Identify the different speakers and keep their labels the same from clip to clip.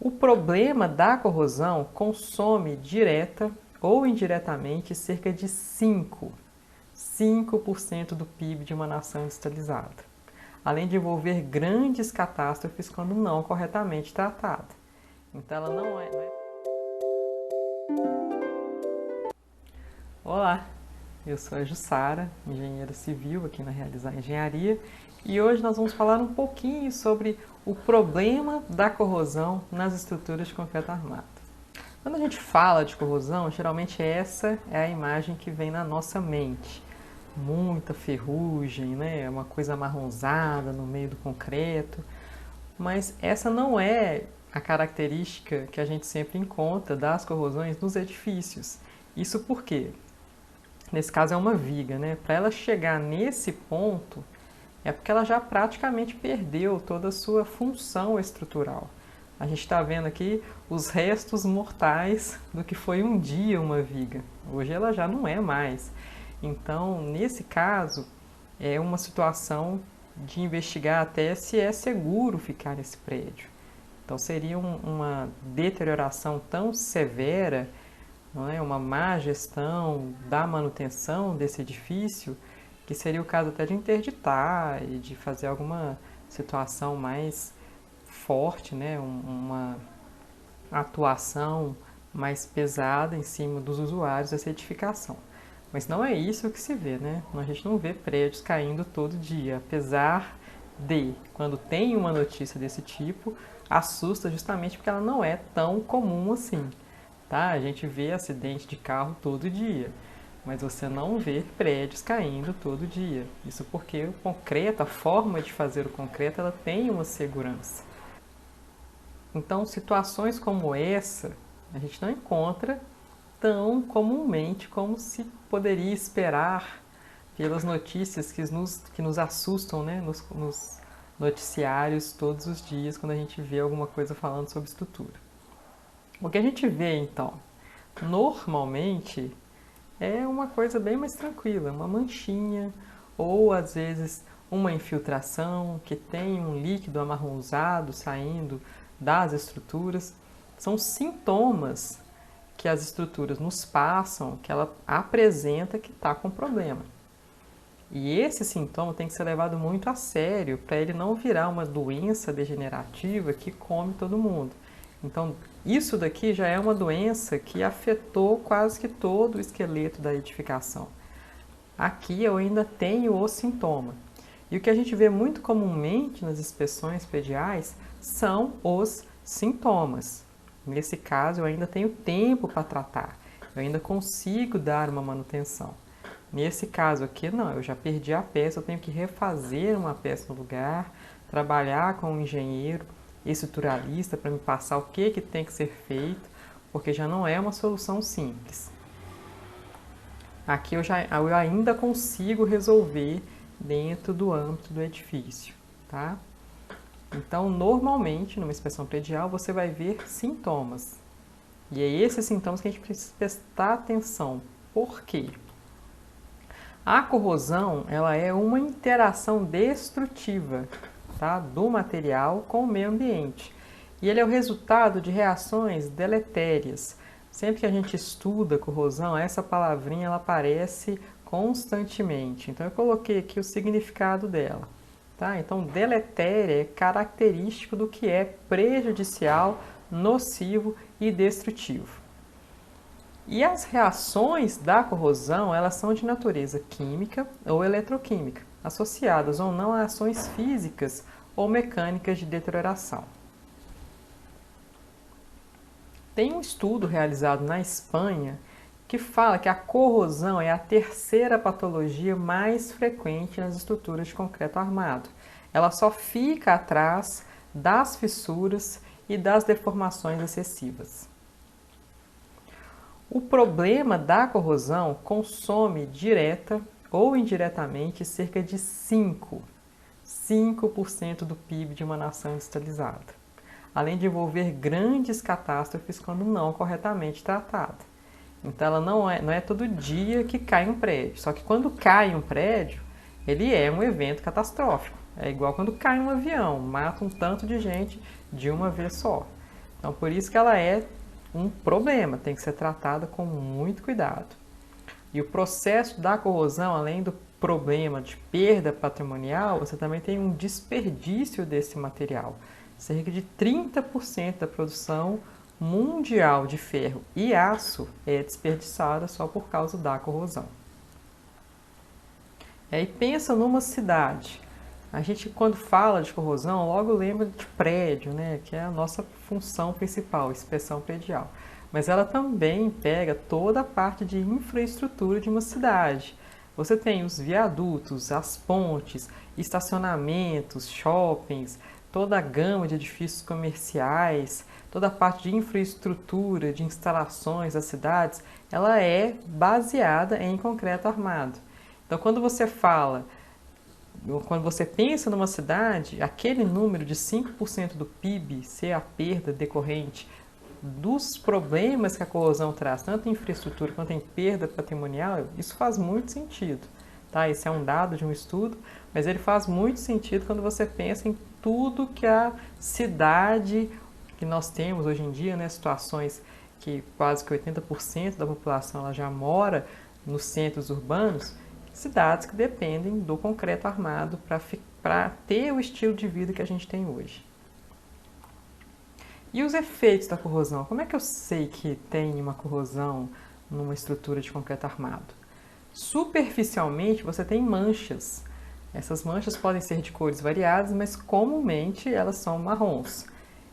Speaker 1: O problema da corrosão consome direta ou indiretamente cerca de 5% do PIB de uma nação industrializada, além de envolver grandes catástrofes quando não corretamente tratada. Então ela não é... Olá, eu sou a Jussara, engenheira civil aqui na Realizar Engenharia, e hoje nós vamos falar um pouquinho sobre o problema da corrosão nas estruturas de concreto armado. Quando a gente fala de corrosão, geralmente essa é a imagem que vem na nossa mente. Muita ferrugem, né? Uma coisa amarronzada no meio do concreto, mas essa não é a característica que a gente sempre encontra das corrosões nos edifícios. Isso por quê? Nesse caso é uma viga, né? Para ela chegar nesse ponto, é porque ela já praticamente perdeu toda a sua função estrutural. A gente está vendo aqui os restos mortais do que foi um dia uma viga. Hoje ela já não é mais. Então, nesse caso, é uma situação de investigar até se é seguro ficar nesse prédio. Então, seria uma deterioração tão severa, não é? Uma má gestão da manutenção desse edifício, que seria o caso até de interditar e de fazer alguma situação mais forte, né? Uma atuação mais pesada em cima dos usuários dessa edificação. Mas não é isso que se vê, né? A gente não vê prédios caindo todo dia, apesar de, quando tem uma notícia desse tipo, assusta justamente porque ela não é tão comum assim. Tá? A gente vê acidente de carro todo dia, mas você não vê prédios caindo todo dia. Isso porque o concreto, a forma de fazer o concreto, ela tem uma segurança. Então, situações como essa, a gente não encontra tão comumente como se poderia esperar pelas notícias que nos assustam, né? nos noticiários todos os dias, quando a gente vê alguma coisa falando sobre estrutura. O que a gente vê, então, normalmente é uma coisa bem mais tranquila, uma manchinha ou, às vezes, uma infiltração que tem um líquido amarronzado saindo das estruturas. São sintomas que as estruturas nos passam, que ela apresenta que está com problema. E esse sintoma tem que ser levado muito a sério para ele não virar uma doença degenerativa que come todo mundo. Então, isso daqui já é uma doença que afetou quase que todo o esqueleto da edificação. Aqui eu ainda tenho o sintoma. E o que a gente vê muito comumente nas inspeções prediais são os sintomas. Nesse caso, eu ainda tenho tempo para tratar. Eu ainda consigo dar uma manutenção. Nesse caso aqui, não. Eu já perdi a peça, eu tenho que refazer uma peça no lugar, trabalhar com um engenheiro estruturalista para me passar o que tem que ser feito, porque já não é uma solução simples. Aqui eu ainda consigo resolver dentro do âmbito do edifício, tá? Então, normalmente, numa inspeção predial, você vai ver sintomas. E é esses sintomas que a gente precisa prestar atenção. Por quê? A corrosão, ela é uma interação destrutiva, tá, do material com o meio ambiente. E ele é o resultado de reações deletérias. Sempre que a gente estuda corrosão, essa palavrinha ela aparece constantemente. Então eu coloquei aqui o significado dela. Tá? Então, deletéria é característico do que é prejudicial, nocivo e destrutivo. E as reações da corrosão, elas são de natureza química ou eletroquímica, associadas ou não a ações físicas ou mecânicas de deterioração. Tem um estudo realizado na Espanha que fala que a corrosão é a terceira patologia mais frequente nas estruturas de concreto armado. Ela só fica atrás das fissuras e das deformações excessivas. O problema da corrosão consome direta ou indiretamente cerca de 5% do PIB de uma nação industrializada, além de envolver grandes catástrofes quando não corretamente tratada. Então ela não é todo dia que cai um prédio, só que quando cai um prédio, ele é um evento catastrófico. É igual quando cai um avião, mata um tanto de gente de uma vez só. Então, por isso que ela é um problema, tem que ser tratada com muito cuidado. E o processo da corrosão, além do problema de perda patrimonial, você também tem um desperdício desse material. Cerca de 30% da produção mundial de ferro e aço é desperdiçada só por causa da corrosão. E aí pensa numa cidade. A gente, quando fala de corrosão, logo lembra de prédio, né? Que é a nossa função principal, inspeção predial. Mas ela também pega toda a parte de infraestrutura de uma cidade. Você tem os viadutos, as pontes, estacionamentos, shoppings, toda a gama de edifícios comerciais, toda a parte de infraestrutura, de instalações das cidades, ela é baseada em concreto armado. Então, quando você pensa numa cidade, aquele número de 5% do PIB ser a perda decorrente dos problemas que a corrosão traz, tanto em infraestrutura quanto em perda patrimonial, isso faz muito sentido. Tá? Esse é um dado de um estudo, mas ele faz muito sentido quando você pensa em tudo que a cidade que nós temos hoje em dia, né, situações que quase que 80% da população ela já mora nos centros urbanos, cidades que dependem do concreto armado para ter o estilo de vida que a gente tem hoje. E os efeitos da corrosão? Como é que eu sei que tem uma corrosão numa estrutura de concreto armado? Superficialmente, você tem manchas. Essas manchas podem ser de cores variadas, mas comumente elas são marrons.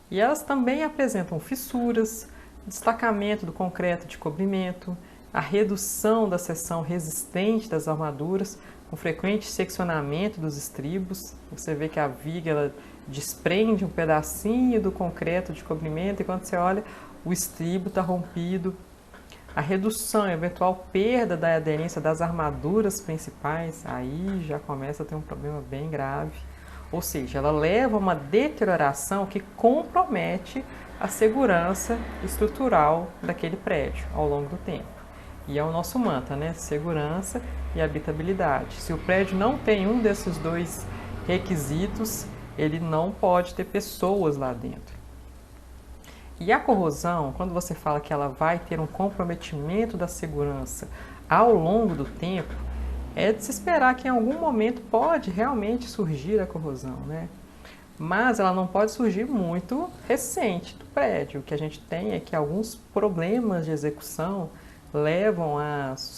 Speaker 1: E elas também apresentam fissuras, destacamento do concreto de cobrimento, a redução da seção resistente das armaduras, com frequente seccionamento dos estribos. Você vê que a viga ela desprende um pedacinho do concreto de cobrimento e quando você olha, o estribo está rompido. A redução e eventual perda da aderência das armaduras principais, aí já começa a ter um problema bem grave. Ou seja, ela leva a uma deterioração que compromete a segurança estrutural daquele prédio ao longo do tempo. E é o nosso mantra, né? Segurança e habitabilidade. Se o prédio não tem um desses dois requisitos, ele não pode ter pessoas lá dentro. E a corrosão, quando você fala que ela vai ter um comprometimento da segurança ao longo do tempo, é de se esperar que em algum momento pode realmente surgir a corrosão, né? Mas ela não pode surgir muito recente do prédio. O que a gente tem é que alguns problemas de execução levam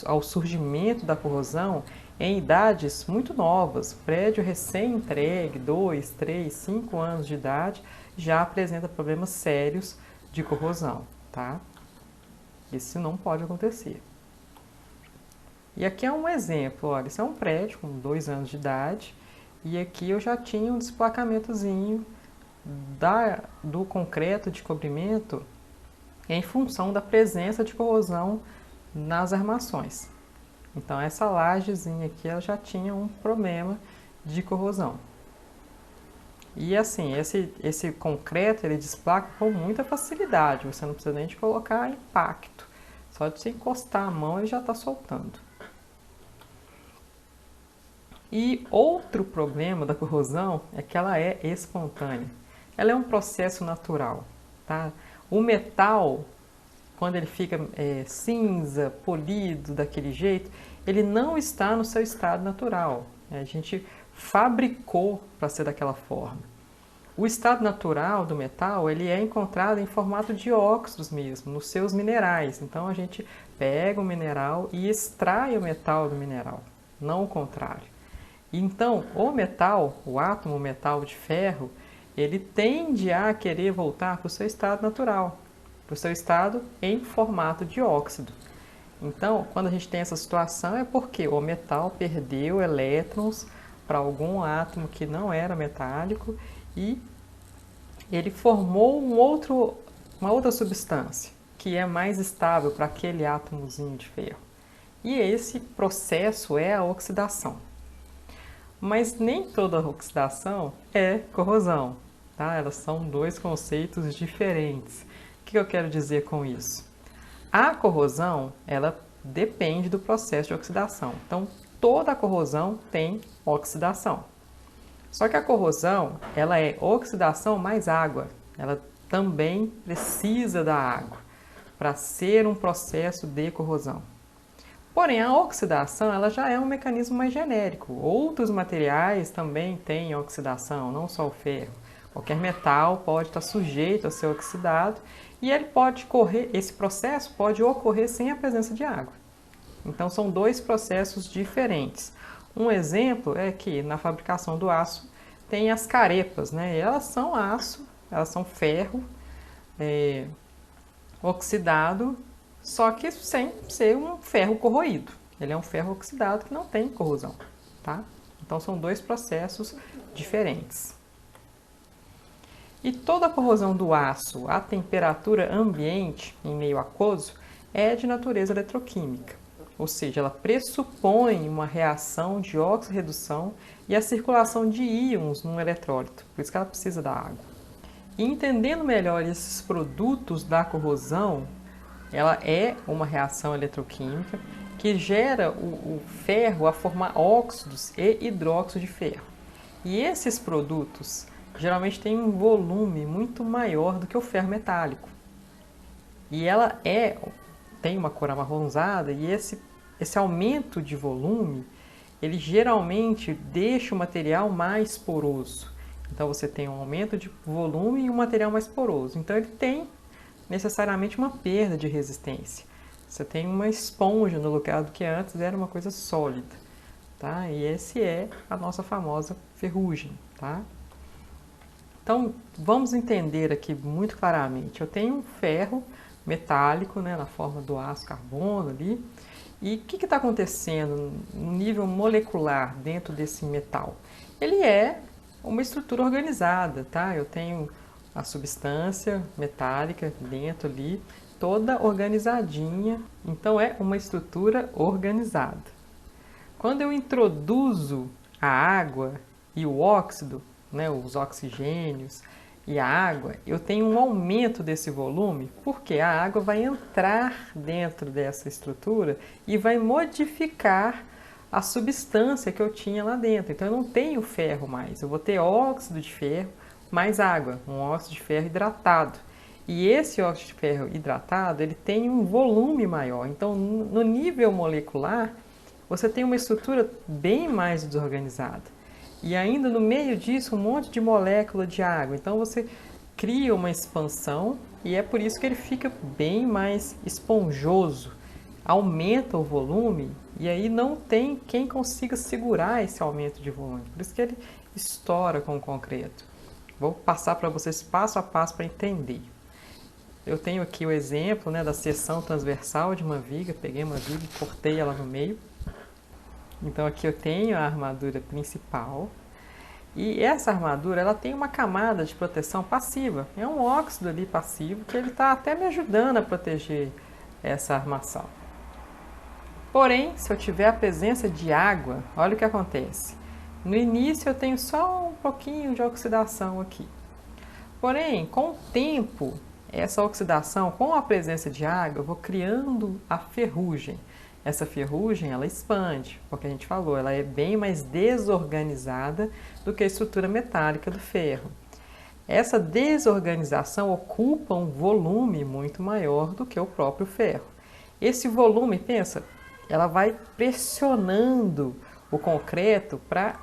Speaker 1: ao surgimento da corrosão em idades muito novas. Prédio recém-entregue, 2, 3, 5 anos de idade, já apresenta problemas sérios de corrosão, tá? Isso não pode acontecer. E aqui é um exemplo, olha, esse é um prédio com 2 anos de idade, e aqui eu já tinha um desplacamentozinho do concreto de cobrimento em função da presença de corrosão nas armações. Então essa lajezinha aqui ela já tinha um problema de corrosão. E assim, esse concreto ele desplaca com muita facilidade, você não precisa nem de colocar impacto. Só de você encostar a mão ele já está soltando. E outro problema da corrosão é que ela é espontânea. Ela é um processo natural, tá? O metal, quando ele fica cinza, polido daquele jeito, ele não está no seu estado natural. A gente fabricou para ser daquela forma. O estado natural do metal ele é encontrado em formato de óxidos mesmo, nos seus minerais. Então a gente pega o mineral e extrai o metal do mineral, não o contrário. Então o metal, o átomo metal de ferro, ele tende a querer voltar para o seu estado natural, para o seu estado em formato de óxido. Então, quando a gente tem essa situação é porque o metal perdeu elétrons para algum átomo que não era metálico e ele formou uma outra substância que é mais estável para aquele átomozinho de ferro. E esse processo é a oxidação. Mas nem toda oxidação é corrosão, tá? Elas são dois conceitos diferentes. O que eu quero dizer com isso? A corrosão, ela depende do processo de oxidação. Então, toda a corrosão tem oxidação. Só que a corrosão, ela é oxidação mais água. Ela também precisa da água para ser um processo de corrosão. Porém, a oxidação ela já é um mecanismo mais genérico. Outros materiais também têm oxidação, não só o ferro. Qualquer metal pode estar sujeito a ser oxidado e esse processo pode ocorrer sem a presença de água. Então, são dois processos diferentes. Um exemplo é que na fabricação do aço tem as carepas, né? Elas são aço, elas são ferro oxidado, só que sem ser um ferro corroído. Ele é um ferro oxidado que não tem corrosão, tá? Então são dois processos diferentes. E toda a corrosão do aço à temperatura ambiente, em meio aquoso, é de natureza eletroquímica. Ou seja, ela pressupõe uma reação de oxirredução e a circulação de íons num eletrólito, por isso que ela precisa da água. E entendendo melhor esses produtos da corrosão, ela é uma reação eletroquímica que gera o ferro a formar óxidos e hidróxido de ferro. E esses produtos geralmente têm um volume muito maior do que o ferro metálico. E ela tem uma cor amarronzada e esse aumento de volume, ele geralmente deixa o material mais poroso. Então você tem um aumento de volume e um material mais poroso. Então ele tem necessariamente uma perda de resistência. Você tem uma esponja no lugar do que antes era uma coisa sólida, tá? E esse é a nossa famosa ferrugem, tá? Então vamos entender aqui muito claramente. Eu tenho um ferro metálico, né, na forma do aço carbono ali. E o que está acontecendo no nível molecular dentro desse metal? Ele é uma estrutura organizada, tá? Eu tenho a substância metálica dentro ali, toda organizadinha. Então é uma estrutura organizada. Quando eu introduzo a água e o óxido, né, os oxigênios e a água, eu tenho um aumento desse volume, porque a água vai entrar dentro dessa estrutura e vai modificar a substância que eu tinha lá dentro. Então eu não tenho ferro mais, eu vou ter óxido de ferro mais água, um óxido de ferro hidratado. E esse óxido de ferro hidratado, ele tem um volume maior. Então no nível molecular, você tem uma estrutura bem mais desorganizada. E ainda no meio disso, um monte de molécula de água. Então você cria uma expansão e é por isso que ele fica bem mais esponjoso. Aumenta o volume e aí não tem quem consiga segurar esse aumento de volume. Por isso que ele estoura com o concreto. Vou passar para vocês passo a passo para entender. Eu tenho aqui o exemplo, né, da seção transversal de uma viga. Peguei uma viga e cortei ela no meio. Então aqui eu tenho a armadura principal e essa armadura ela tem uma camada de proteção passiva. É um óxido ali passivo que ele está até me ajudando a proteger essa armação. Porém, se eu tiver a presença de água, olha o que acontece. No início eu tenho só um pouquinho de oxidação aqui. Porém, com o tempo, essa oxidação, com a presença de água, eu vou criando a ferrugem. Essa ferrugem, ela expande, porque a gente falou, ela é bem mais desorganizada do que a estrutura metálica do ferro. Essa desorganização ocupa um volume muito maior do que o próprio ferro. Esse volume, pensa, ela vai pressionando o concreto para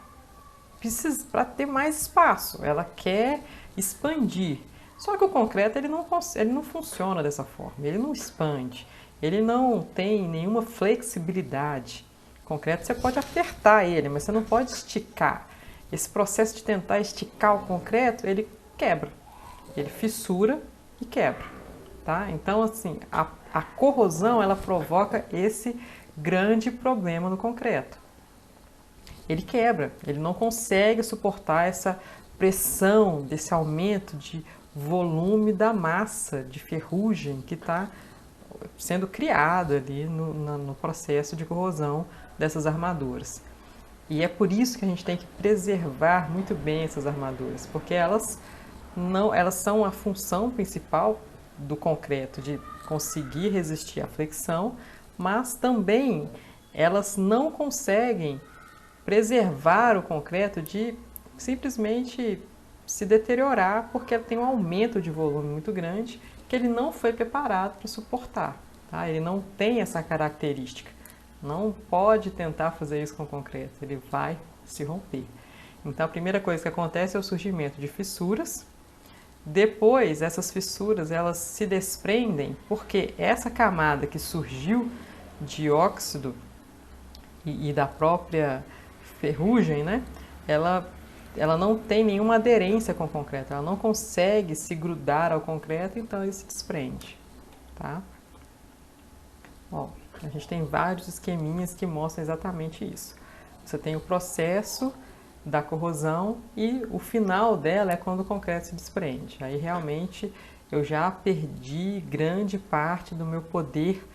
Speaker 1: ter mais espaço. Ela quer expandir. Só que o concreto ele não funciona dessa forma, ele não expande. Ele não tem nenhuma flexibilidade. O concreto você pode apertar ele, mas você não pode esticar. Esse processo de tentar esticar o concreto, ele quebra. Ele fissura e quebra. Tá? Então, assim, a corrosão ela provoca esse grande problema no concreto. Ele quebra, ele não consegue suportar essa pressão, desse aumento de volume da massa de ferrugem que está sendo criado ali no processo de corrosão dessas armaduras. E é por isso que a gente tem que preservar muito bem essas armaduras, porque elas são a função principal do concreto de conseguir resistir à flexão, mas também elas não conseguem preservar o concreto de simplesmente se deteriorar porque ela tem um aumento de volume muito grande que ele não foi preparado para suportar. Tá? Ele não tem essa característica. Não pode tentar fazer isso com concreto, ele vai se romper. Então a primeira coisa que acontece é o surgimento de fissuras. Depois, essas fissuras elas se desprendem porque essa camada que surgiu de óxido e da própria ferrugem, né, ela não tem nenhuma aderência com o concreto, ela não consegue se grudar ao concreto, então ele se desprende. Tá? Ó, a gente tem vários esqueminhas que mostram exatamente isso. Você tem o processo da corrosão e o final dela é quando o concreto se desprende. Aí realmente eu já perdi grande parte do meu poder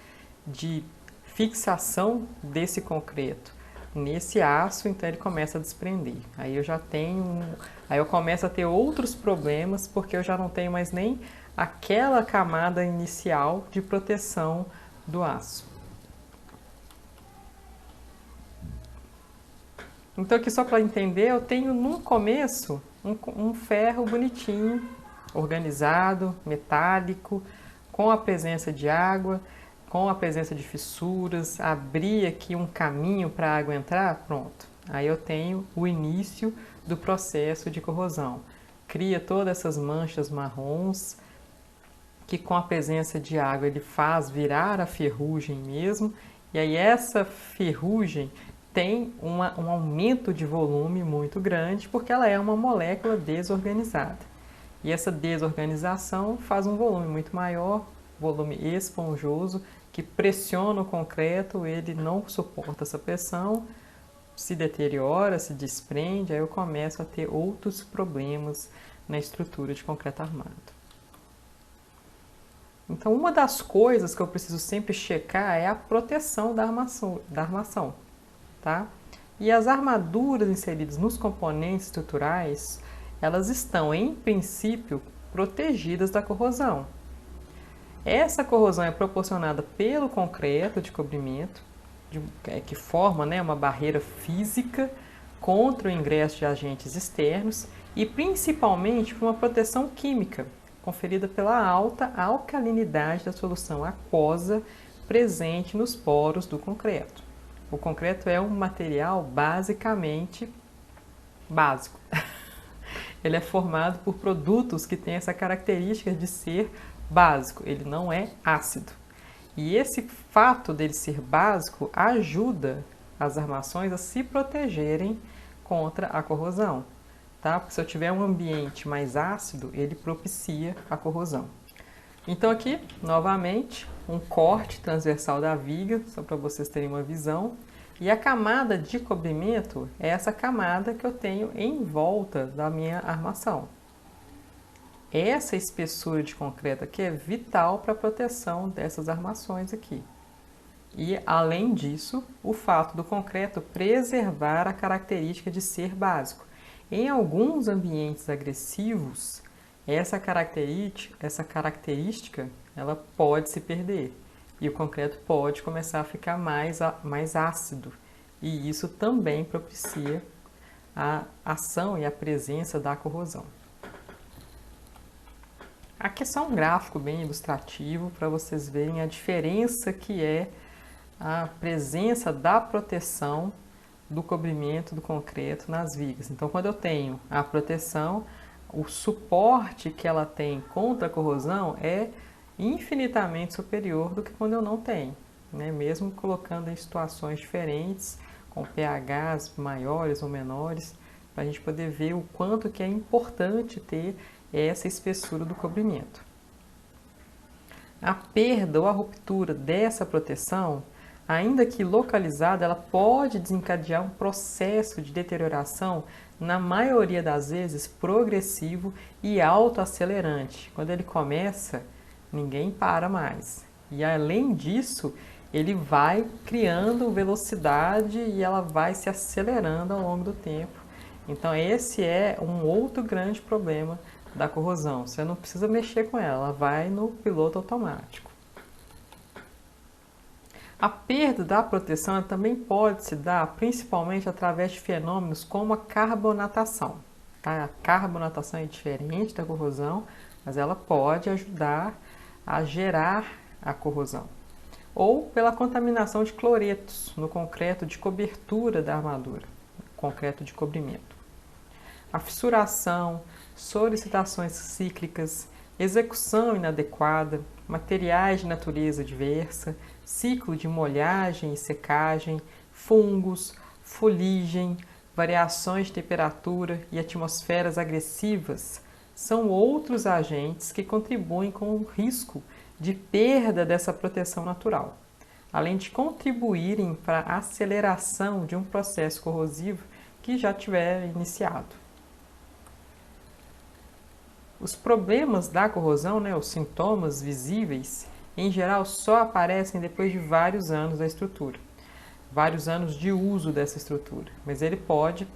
Speaker 1: de fixação desse concreto nesse aço, então ele começa a desprender. Aí eu começo a ter outros problemas porque eu já não tenho mais nem aquela camada inicial de proteção do aço. Então aqui só para entender, eu tenho no começo um ferro bonitinho, organizado, metálico, com a presença de água, com a presença de fissuras, abri aqui um caminho para a água entrar, pronto. Aí eu tenho o início do processo de corrosão. Cria todas essas manchas marrons, que com a presença de água ele faz virar a ferrugem mesmo, e aí essa ferrugem tem um aumento de volume muito grande, porque ela é uma molécula desorganizada. E essa desorganização faz um volume muito maior, volume esponjoso, que pressiona o concreto, ele não suporta essa pressão, se deteriora, se desprende, aí eu começo a ter outros problemas na estrutura de concreto armado. Então, uma das coisas que eu preciso sempre checar é a proteção da armação. Tá? E as armaduras inseridas nos componentes estruturais, elas estão, em princípio, protegidas da corrosão. Essa corrosão é proporcionada pelo concreto de cobrimento, que forma, né, uma barreira física contra o ingresso de agentes externos e principalmente por uma proteção química, conferida pela alta alcalinidade da solução aquosa presente nos poros do concreto. O concreto é um material basicamente básico. Ele é formado por produtos que têm essa característica de ser básico, ele não é ácido. E esse fato dele ser básico ajuda as armações a se protegerem contra a corrosão. Tá? Porque se eu tiver um ambiente mais ácido, ele propicia a corrosão. Então aqui, novamente, um corte transversal da viga, só para vocês terem uma visão. E a camada de cobrimento é essa camada que eu tenho em volta da minha armação. Essa espessura de concreto aqui é vital para a proteção dessas armações aqui. E, além disso, o fato do concreto preservar a característica de ser básico. Em alguns ambientes agressivos, essa característica ela pode se perder e o concreto pode começar a ficar mais ácido. E isso também propicia a ação e a presença da corrosão. Aqui é só um gráfico bem ilustrativo para vocês verem a diferença que é a presença da proteção do cobrimento do concreto nas vigas. Então, quando eu tenho a proteção, o suporte que ela tem contra a corrosão é infinitamente superior do que quando eu não tenho, né? Mesmo colocando em situações diferentes, com pHs maiores ou menores, para a gente poder ver o quanto que é importante ter essa espessura do cobrimento. A perda ou a ruptura dessa proteção, ainda que localizada, ela pode desencadear um processo de deterioração, na maioria das vezes progressivo e autoacelerante. Quando ele começa, ninguém para mais. E além disso, ele vai criando velocidade e ela vai se acelerando ao longo do tempo. Então esse é um outro grande problema da corrosão. Você não precisa mexer com ela, ela vai no piloto automático. A perda da proteção também pode se dar principalmente através de fenômenos como a carbonatação. tá? A carbonatação é diferente da corrosão, mas ela pode ajudar a gerar a corrosão. Ou pela contaminação de cloretos no concreto de cobertura da armadura, concreto de cobrimento. A fissuração, solicitações cíclicas, execução inadequada, materiais de natureza diversa, ciclo de molhagem e secagem, fungos, fuligem, variações de temperatura e atmosferas agressivas são outros agentes que contribuem com o risco de perda dessa proteção natural, além de contribuírem para a aceleração de um processo corrosivo que já tiver iniciado. Os problemas da corrosão, os sintomas visíveis, em geral só aparecem depois de vários anos da estrutura, vários anos de uso dessa estrutura, mas ele pode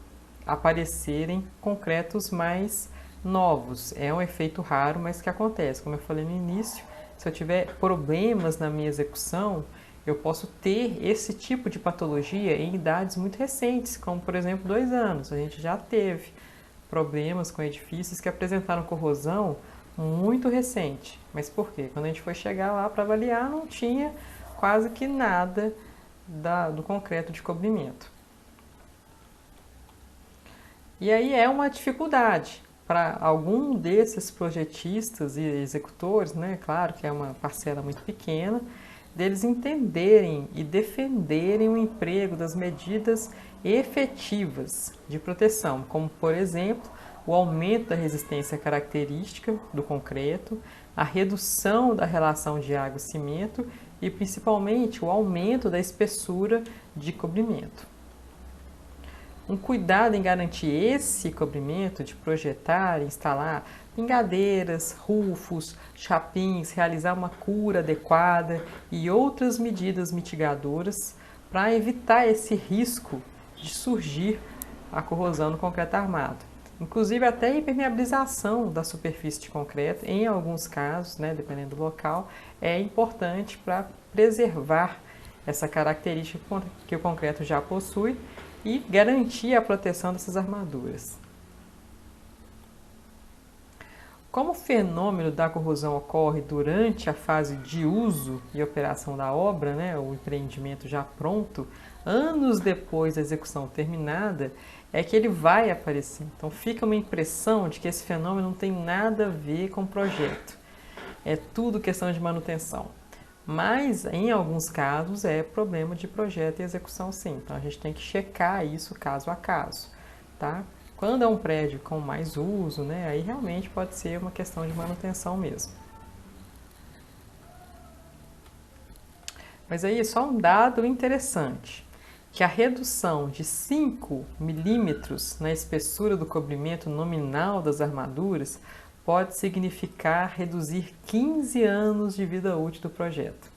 Speaker 1: aparecer em concretos mais novos. É um efeito raro, mas que acontece. Como eu falei no início, se eu tiver problemas na minha execução, eu posso ter esse tipo de patologia em idades muito recentes, como por exemplo 2 anos. A gente já teve problemas com edifícios que apresentaram corrosão muito recente. Mas por quê? Quando a gente foi chegar lá para avaliar, não tinha quase que nada do concreto de cobrimento. E aí é uma dificuldade para algum desses projetistas e executores, claro que é uma parcela muito pequena, deles entenderem e defenderem o emprego das medidas efetivas de proteção, como por exemplo, o aumento da resistência característica do concreto, a redução da relação de água e cimento e principalmente o aumento da espessura de cobrimento. Um cuidado em garantir esse cobrimento, de projetar e instalar pingadeiras, rufos, chapins, realizar uma cura adequada e outras medidas mitigadoras para evitar esse risco de surgir a corrosão no concreto armado. Inclusive até a impermeabilização da superfície de concreto, em alguns casos, dependendo do local, é importante para preservar essa característica que o concreto já possui e garantir a proteção dessas armaduras. Como o fenômeno da corrosão ocorre durante a fase de uso e operação da obra, o empreendimento já pronto, anos depois da execução terminada, é que ele vai aparecer. Então fica uma impressão de que esse fenômeno não tem nada a ver com o projeto. É tudo questão de manutenção. Mas, em alguns casos, é problema de projeto e execução sim. Então, a gente tem que checar isso caso a caso, tá? Quando é um prédio com mais uso, aí realmente pode ser uma questão de manutenção mesmo. Mas aí, só um dado interessante, que a redução de 5 milímetros na espessura do cobrimento nominal das armaduras pode significar reduzir 15 anos de vida útil do projeto.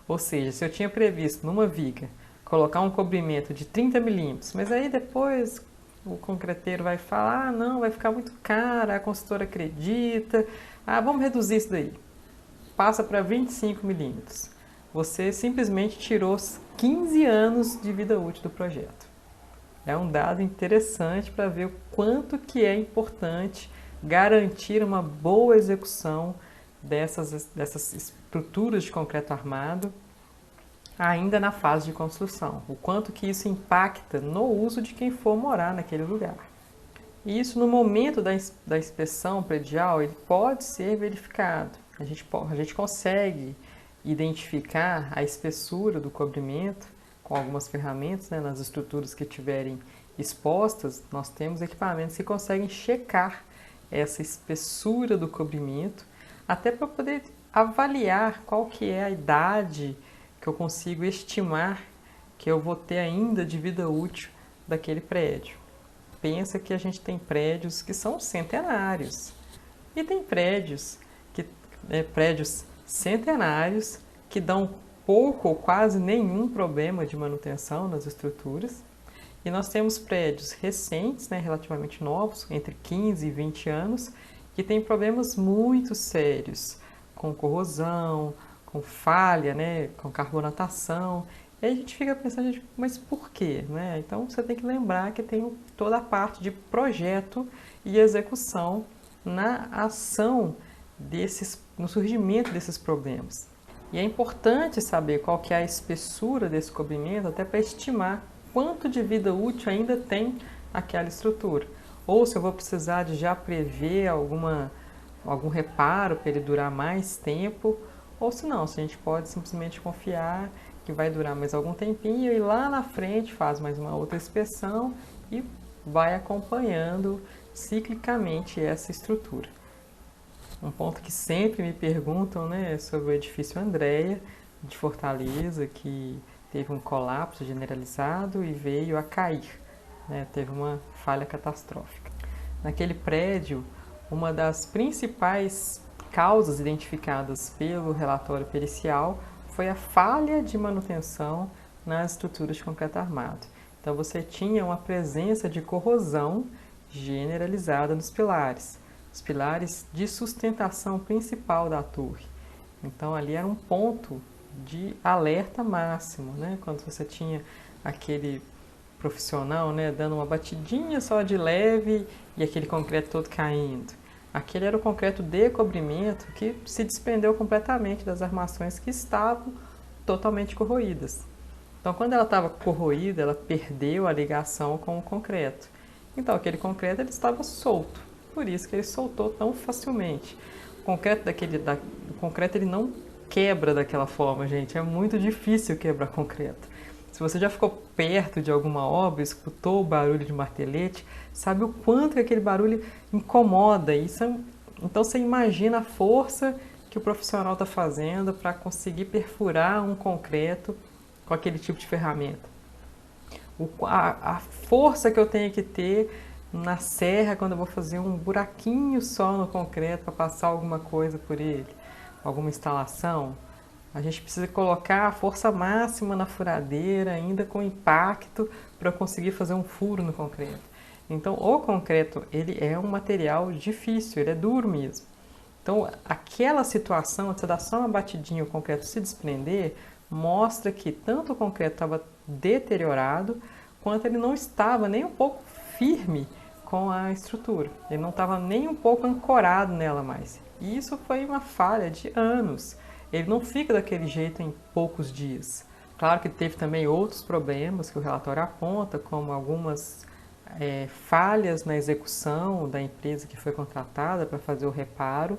Speaker 1: Ou seja, se eu tinha previsto numa viga colocar um cobrimento de 30 milímetros, mas aí depois o concreteiro vai falar, não, vai ficar muito caro, a consultora acredita, vamos reduzir isso daí. Passa para 25 milímetros. Você simplesmente tirou 15 anos de vida útil do projeto. É um dado interessante para ver o quanto que é importante garantir uma boa execução dessas estruturas de concreto armado ainda na fase de construção. O quanto que isso impacta no uso de quem for morar naquele lugar. E isso no momento da inspeção predial, ele pode ser verificado. A gente consegue identificar a espessura do cobrimento com algumas ferramentas, nas estruturas que estiverem expostas, nós temos equipamentos que conseguem checar essa espessura do cobrimento, até para poder avaliar qual que é a idade que eu consigo estimar que eu vou ter ainda de vida útil daquele prédio. Pensa que a gente tem prédios que são centenários e tem prédios centenários que dão pouco ou quase nenhum problema de manutenção nas estruturas. E nós temos prédios recentes, relativamente novos, entre 15 e 20 anos, que têm problemas muito sérios, com corrosão, com falha, com carbonatação. E aí a gente fica pensando, mas por quê? Então você tem que lembrar que tem toda a parte de projeto e execução na ação no surgimento desses problemas. E é importante saber qual que é a espessura desse cobrimento até para estimar quanto de vida útil ainda tem aquela estrutura. Ou se eu vou precisar de já prever algum reparo para ele durar mais tempo, ou se não, se a gente pode simplesmente confiar que vai durar mais algum tempinho e lá na frente faz mais uma outra inspeção e vai acompanhando ciclicamente essa estrutura. Um ponto que sempre me perguntam, né, é sobre o edifício Andréia, de Fortaleza, que teve um colapso generalizado e veio a cair, né, teve uma falha catastrófica. Naquele prédio, uma das principais causas identificadas pelo relatório pericial foi a falha de manutenção nas estruturas de concreto armado. Então você tinha uma presença de corrosão generalizada nos pilares, os pilares de sustentação principal da torre. Então ali era um ponto de alerta máximo, né? Quando você tinha aquele profissional, né, dando uma batidinha só de leve e aquele concreto todo caindo. Aquele era o concreto de cobrimento que se desprendeu completamente das armações que estavam totalmente corroídas. Então, quando ela estava corroída, ela perdeu a ligação com o concreto. Então, aquele concreto ele estava solto, por isso que ele soltou tão facilmente. O concreto ele não quebra daquela forma, gente. É muito difícil quebrar concreto. Se você já ficou perto de alguma obra, escutou o barulho de martelete, sabe o quanto que aquele barulho incomoda. Então você imagina a força que o profissional está fazendo para conseguir perfurar um concreto com aquele tipo de ferramenta. A força que eu tenho que ter na serra quando eu vou fazer um buraquinho só no concreto para passar alguma coisa por ele, alguma instalação. A gente precisa colocar a força máxima na furadeira, ainda com impacto, para conseguir fazer um furo no concreto. Então, o concreto, ele é um material difícil, ele é duro mesmo. Então, aquela situação, de você dar só uma batidinha e o concreto se desprender, mostra que tanto o concreto estava deteriorado, quanto ele não estava nem um pouco firme com a estrutura. Ele não estava nem um pouco ancorado nela mais. E isso foi uma falha de anos. Ele não fica daquele jeito em poucos dias. Claro que teve também outros problemas que o relatório aponta, como algumas falhas na execução da empresa que foi contratada para fazer o reparo,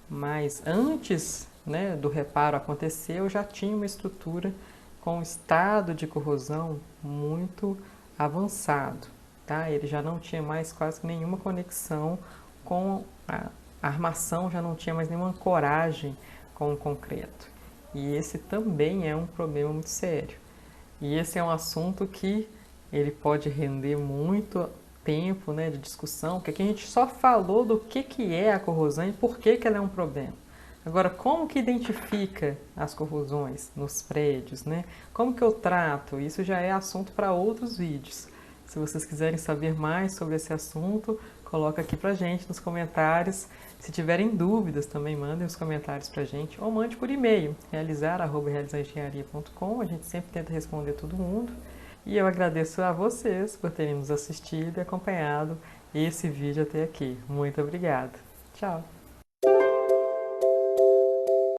Speaker 1: mas antes, né, do reparo acontecer, eu já tinha uma estrutura com estado de corrosão muito avançado. Tá? Ele já não tinha mais quase nenhuma conexão com a armação, já não tinha mais nenhuma ancoragem com o concreto. E esse também é um problema muito sério. E esse é um assunto que ele pode render muito tempo, né, de discussão, porque aqui a gente só falou do que é a corrosão e por que ela é um problema. Agora, como que identifica as corrosões nos prédios, né? Como que eu trato? Isso já é assunto para outros vídeos. Se vocês quiserem saber mais sobre esse assunto, coloca aqui pra gente nos comentários. Se tiverem dúvidas, também mandem os comentários pra gente ou mande por e-mail, realizar@realizarengenharia.com. A gente sempre tenta responder todo mundo. E eu agradeço a vocês por terem nos assistido e acompanhado esse vídeo até aqui. Muito obrigada. Tchau!